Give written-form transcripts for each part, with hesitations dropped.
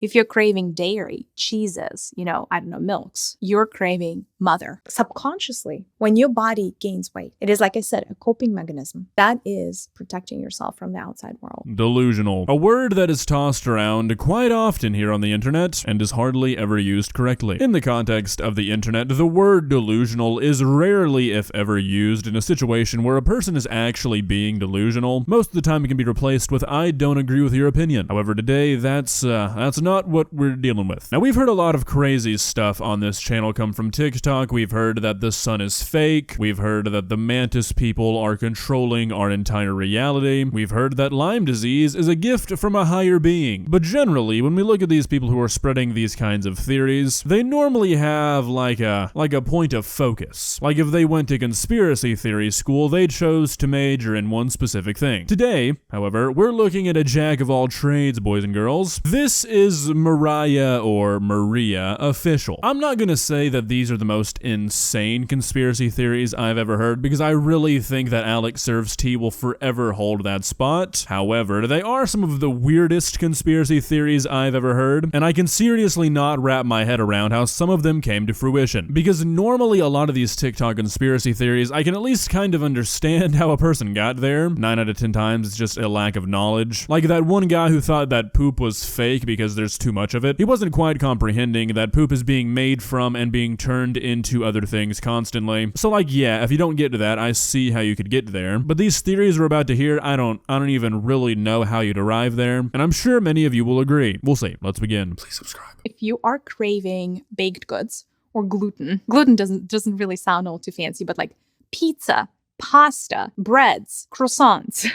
If you're craving dairy, cheeses, milks, you're craving mother. Subconsciously, when your body gains weight, it is, like I said, a coping mechanism. That is protecting yourself from the outside world. Delusional. A word that is tossed around quite often here on the internet and is hardly ever used correctly. In the context of the internet, the word delusional is rarely, if ever, used in a situation where a person is actually being delusional. Most of the time it can be replaced with "I don't agree with your opinion." However, today that's not what we're dealing with. Now, we've heard a lot of crazy stuff on this channel come from TikTok. We've heard that the sun is fake. We've heard that the mantis people are controlling our entire reality. We've heard that Lyme disease is a gift from a higher being. But generally, when we look at these people who are spreading these kinds of theories, they normally have like a point of focus. Like if they went to conspiracy theory school, they chose to major in one specific thing. Today, however, we're looking at a jack of all trades, boys and girls. This is Mariah or Maria official. I'm not gonna say that these are the most insane conspiracy theories I've ever heard, because I really think that Alex Serves Tea will forever hold that spot. However, they are some of the weirdest conspiracy theories I've ever heard, and I can seriously not wrap my head around how some of them came to fruition. Because normally a lot of these TikTok conspiracy theories, I can at least kind of understand how a person got there. 9 out of 10 times it's just a lack of knowledge. Like that one guy who thought that poop was fake because there's too much of it. He wasn't quite comprehending that poop is being made from and being turned into other things constantly. So like, yeah, if you don't get to that, I see how you could get there. But these theories we're about to hear, I don't even really know how you'd arrive there. And I'm sure many of you will agree. We'll see. Let's begin. Please subscribe. If you are craving baked goods or gluten doesn't really sound all too fancy, but like pizza, pasta, breads, croissants,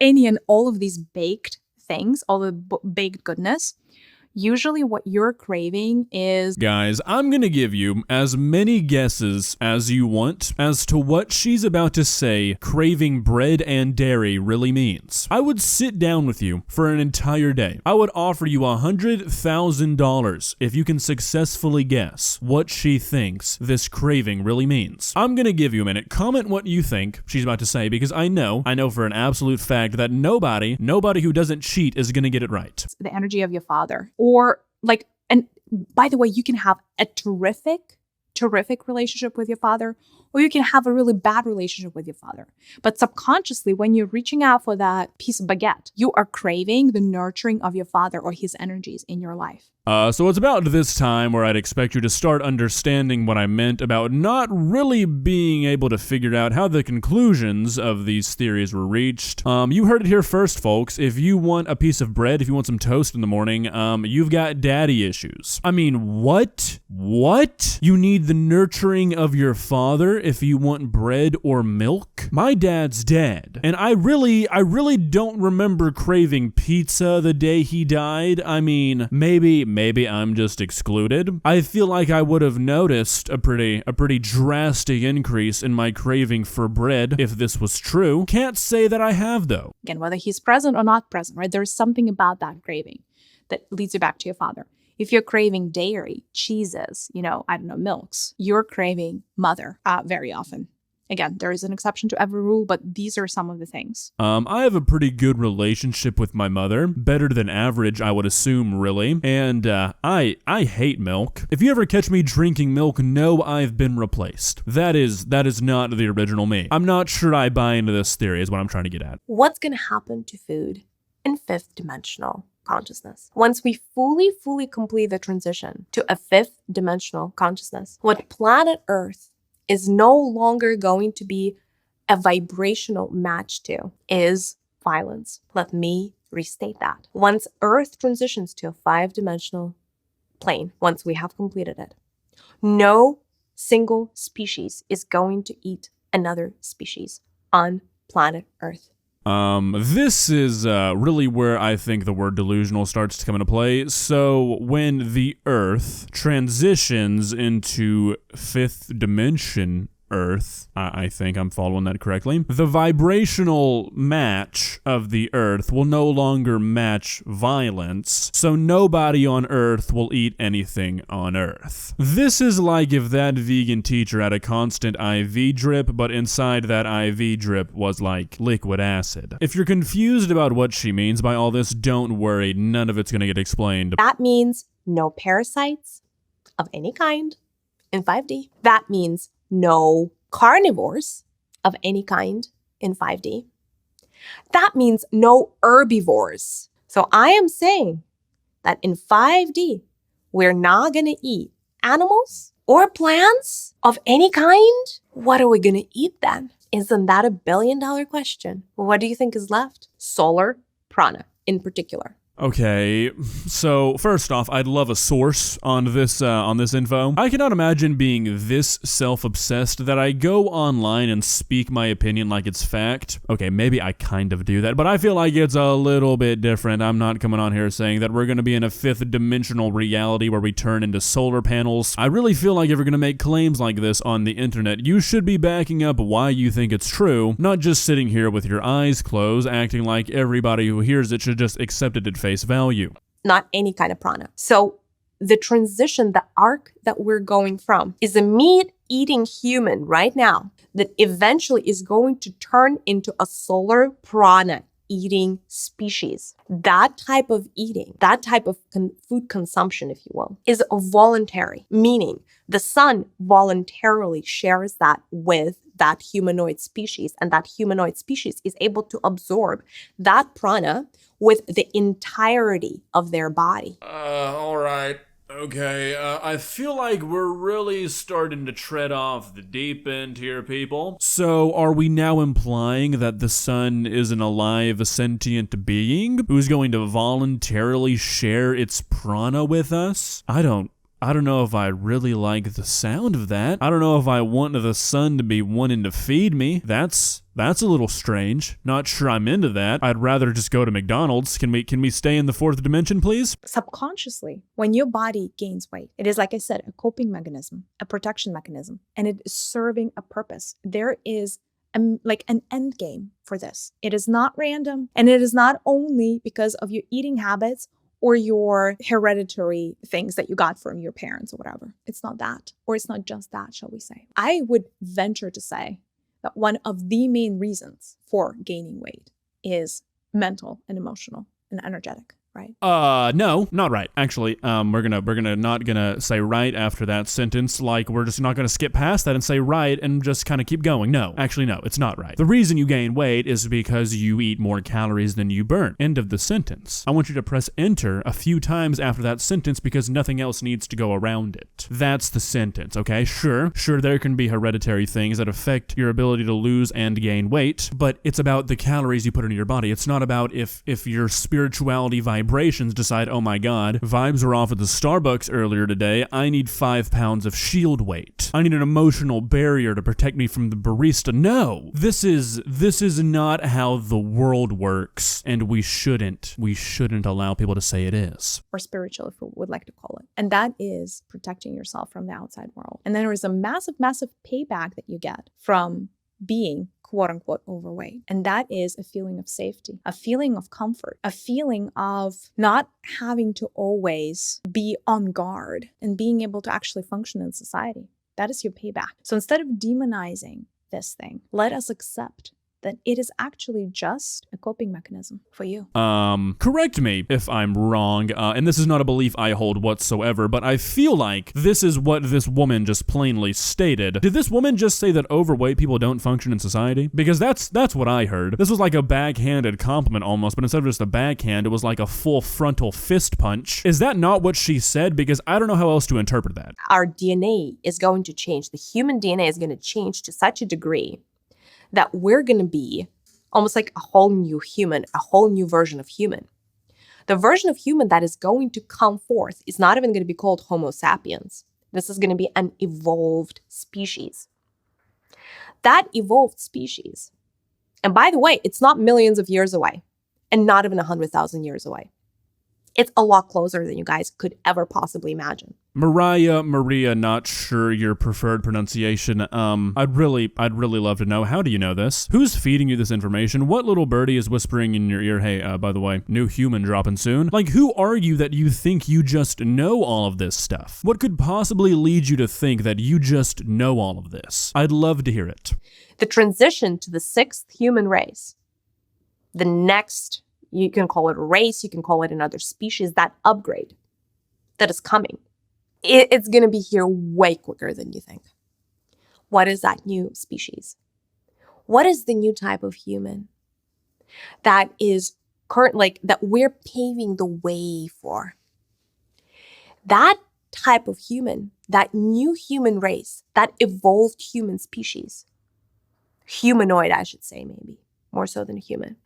any and all of these baked things, all the baked goodness, usually what you're craving is... Guys, I'm gonna give you as many guesses as you want as to what she's about to say craving bread and dairy really means. I would sit down with you for an entire day. I would offer you $100,000 if you can successfully guess what she thinks this craving really means. I'm gonna give you a minute. Comment what you think she's about to say, because I know for an absolute fact that nobody who doesn't cheat is gonna get it right. The energy of your father. Or like, and by the way, you can have a terrific relationship with your father, or you can have a really bad relationship with your father. But subconsciously, when you're reaching out for that piece of baguette, you are craving the nurturing of your father or his energies in your life. So it's about this time where I'd expect you to start understanding what I meant about not really being able to figure out how the conclusions of these theories were reached. You heard it here first, folks. If you want a piece of bread, if you want some toast in the morning, you've got daddy issues. I mean, what? What? You need the nurturing of your father if you want bread or milk? My dad's dead, and I really don't remember craving pizza the day he died. I mean, maybe I'm just excluded. I feel like I would have noticed a pretty drastic increase in my craving for bread if this was true. Can't say that I have, though. Again, whether he's present or not present, right? There's something about that craving that leads you back to your father. If you're craving dairy, cheeses, milks, you're craving mother very often. Again, there is an exception to every rule, but these are some of the things. I have a pretty good relationship with my mother. Better than average, I would assume, really. And I hate milk. If you ever catch me drinking milk, know I've been replaced. That is not the original me. I'm not sure I buy into this theory is what I'm trying to get at. What's going to happen to food in fifth dimensional consciousness? Once we fully complete the transition to a fifth dimensional consciousness, what planet Earth is no longer going to be a vibrational match to is violence. Let me restate that. Once Earth transitions to a 5-dimensional plane, once we have completed it, no single species is going to eat another species on planet Earth. This is really where I think the word delusional starts to come into play. So when the Earth transitions into fifth dimension Earth, I think I'm following that correctly, the vibrational match of the Earth will no longer match violence, so nobody on Earth will eat anything on Earth. This is like if that vegan teacher had a constant IV drip, but inside that IV drip was like liquid acid. If you're confused about what she means by all this, don't worry, none of it's gonna get explained. That means no parasites of any kind in 5D. That means no carnivores of any kind in 5D. That means no herbivores. So I am saying that in 5D, we're not going to eat animals or plants of any kind. What are we going to eat then? Isn't that $1 billion question? What do you think is left? Solar prana in particular. Okay, so first off, I'd love a source on this info. I cannot imagine being this self-obsessed that I go online and speak my opinion like it's fact. Okay, maybe I kind of do that, but I feel like it's a little bit different. I'm not coming on here saying that we're going to be in a fifth dimensional reality where we turn into solar panels. I really feel like if you're going to make claims like this on the internet, you should be backing up why you think it's true, not just sitting here with your eyes closed, acting like everybody who hears it should just accept it at face value. Not any kind of prana. So the transition, the arc that we're going from is a meat-eating human right now that eventually is going to turn into a solar prana-eating species. That type of eating, that type of food consumption, if you will, is voluntary, meaning the sun voluntarily shares that with that humanoid species, and that humanoid species is able to absorb that prana with the entirety of their body. All right. Okay, I feel like we're really starting to tread off the deep end here, people. So, are we now implying that the sun is an alive, sentient being who's going to voluntarily share its prana with us? I don't know if I really like the sound of that. I don't know if I want the sun to be wanting to feed me. That's a little strange. Not sure I'm into that. I'd rather just go to McDonald's. Can we stay in the fourth dimension, please? Subconsciously, when your body gains weight, it is, like I said, a coping mechanism, a protection mechanism, and it is serving a purpose. There is like an end game for this. It is not random, and it is not only because of your eating habits or your hereditary things that you got from your parents or whatever. It's not that, or it's not just that, shall we say. I would venture to say that one of the main reasons for gaining weight is mental and emotional and energetic, right? No, not right. Actually, we're not gonna say right after that sentence. Like, we're just not gonna skip past that and say right and just kind of keep going. No, actually, no, it's not right. The reason you gain weight is because you eat more calories than you burn. End of the sentence. I want you to press enter a few times after that sentence because nothing else needs to go around it. That's the sentence, okay? Sure, there can be hereditary things that affect your ability to lose and gain weight, but it's about the calories you put into your body. It's not about if your spirituality vibrations decide, oh my god, vibes were off at the Starbucks earlier today, I need 5 pounds of shield weight. I need an emotional barrier to protect me from the barista. No, this is not how the world works, and we shouldn't allow people to say it is. Or spiritual, if we would like to call it. And that is protecting yourself from the outside world. And then there is a massive, massive payback that you get from being quote unquote overweight. And that is a feeling of safety, a feeling of comfort, a feeling of not having to always be on guard and being able to actually function in society. That is your payback. So instead of demonizing this thing, let us accept that it is actually just a coping mechanism for you. Correct me if I'm wrong, and this is not a belief I hold whatsoever, but I feel like this is what this woman just plainly stated. Did this woman just say that overweight people don't function in society? Because that's what I heard. This was like a backhanded compliment almost, but instead of just a backhand, it was like a full frontal fist punch. Is that not what she said? Because I don't know how else to interpret that. Our DNA is going to change. The human DNA is going to change to such a degree that we're going to be almost like a whole new human, a whole new version of human. The version of human that is going to come forth is not even going to be called Homo sapiens. This is going to be an evolved species. That evolved species, and by the way, it's not millions of years away and not even 100,000 years away. It's a lot closer than you guys could ever possibly imagine. Maria, not sure your preferred pronunciation. I'd really love to know. How do you know this? Who's feeding you this information? What little birdie is whispering in your ear? Hey, by the way, new human dropping soon. Like, who are you that you think you just know all of this stuff? What could possibly lead you to think that you just know all of this? I'd love to hear it. The transition to the 6th human race, the next, you can call it a race, you can call it another species, that upgrade that is coming. It's going to be here way quicker than you think. What is that new species? What is the new type of human that is that we're paving the way for? That type of human, that new human race, that evolved human species, humanoid, I should say, maybe more so than human,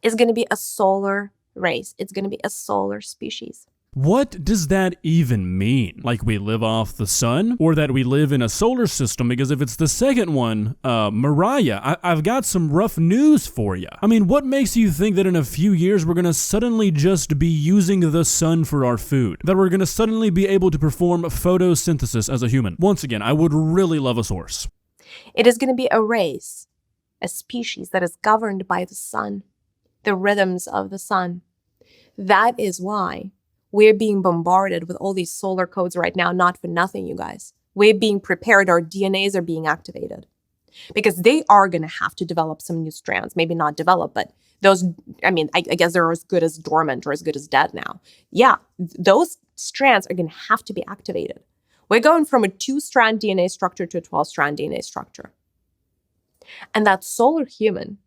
is going to be a solar race. It's going to be a solar species. What does that even mean? Like we live off the sun? Or that we live in a solar system? Because if it's the second one, Mariah, I've got some rough news for you. I mean, what makes you think that in a few years we're gonna suddenly just be using the sun for our food? That we're gonna suddenly be able to perform photosynthesis as a human? Once again, I would really love a source. It is gonna be a race, a species that is governed by the sun, the rhythms of the sun. That is why we're being bombarded with all these solar codes right now, not for nothing, you guys. We're being prepared, our DNAs are being activated. Because they are going to have to develop some new strands. Maybe not develop, but those, I guess they're as good as dormant or as good as dead now. Yeah, those strands are going to have to be activated. We're going from a 2-strand DNA structure to a 12-strand DNA structure. And that solar human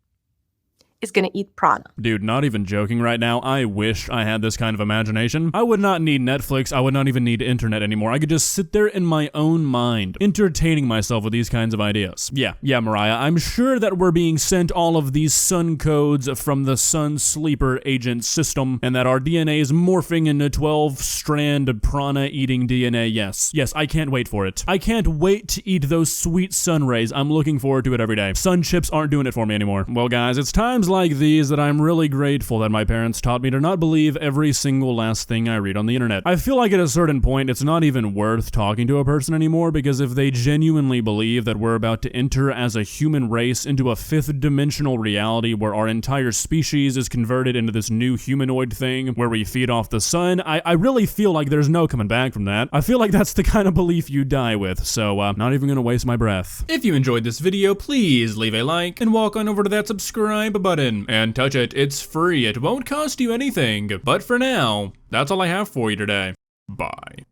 is going to eat prana. Dude, not even joking right now. I wish I had this kind of imagination. I would not need Netflix. I would not even need internet anymore. I could just sit there in my own mind, entertaining myself with these kinds of ideas. Yeah, Mariah, I'm sure that we're being sent all of these sun codes from the sun sleeper agent system, and that our DNA is morphing into 12-strand prana-eating DNA. Yes, I can't wait for it. I can't wait to eat those sweet sun rays. I'm looking forward to it every day. Sun chips aren't doing it for me anymore. Well, guys, it's times like these that I'm really grateful that my parents taught me to not believe every single last thing I read on the internet. I feel like at a certain point it's not even worth talking to a person anymore, because if they genuinely believe that we're about to enter as a human race into a 5th dimensional reality where our entire species is converted into this new humanoid thing where we feed off the sun, I really feel like there's no coming back from that. I feel like that's the kind of belief you die with, so not even gonna waste my breath. If you enjoyed this video, please leave a like and walk on over to that subscribe button and touch it. It's free. It won't cost you anything. But for now, that's all I have for you today. Bye.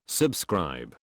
Subscribe.